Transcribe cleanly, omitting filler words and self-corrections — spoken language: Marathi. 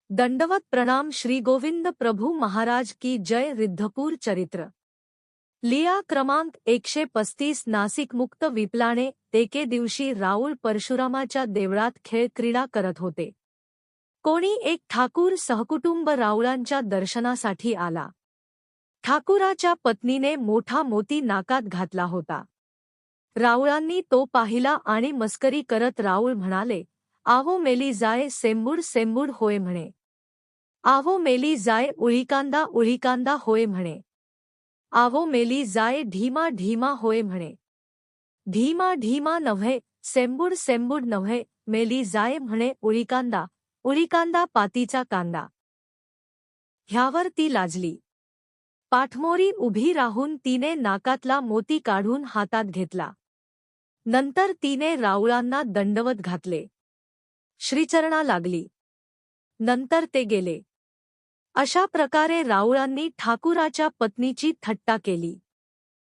दंडवत प्रणाम श्री गोविंद प्रभु महाराज की जय। रिद्धपूर चरित्र लिया क्रमांक 135 नाशिक मुक्त विप्लाने एके दिवशी राऊळ परशुरामाच्या देवळात खेळ क्रीडा करत होते. कोणी एक ठाकूर सहकुटुंब राऊळांच्या दर्शनासाठी आला. ठाकुराच्या पत्नीने मोठा मोती नाकात घातला होता. राऊळांनी तो पाहिला आणि मस्करी करत राऊळ म्हणाले, "आहो मेली जाय सेंबूड सेंबूड होय म्हणे. आहो मेली जाय उळीकांदा उळीकांदा होय म्हणे. आहो मेली जाय ढीमा ढीमा होय म्हणे. ढीमा ढीमा नव्हे सेंबूड सेंबूड नव्हे मेली जाय म्हणे उळीकांदा उळीकांदा पातीचा कांदा." ह्यावर ती लाजली. पाठमोरी उभी राहून तिने नाकातला मोती काढून हातात घेतला. नंतर तिने राऊळांना दंडवत घातले. श्रीचरणा लागली. नंतर ते गेले. अशा प्रकारे राऊळांनी ठाकुराच्या पत्नीची थट्टा केली.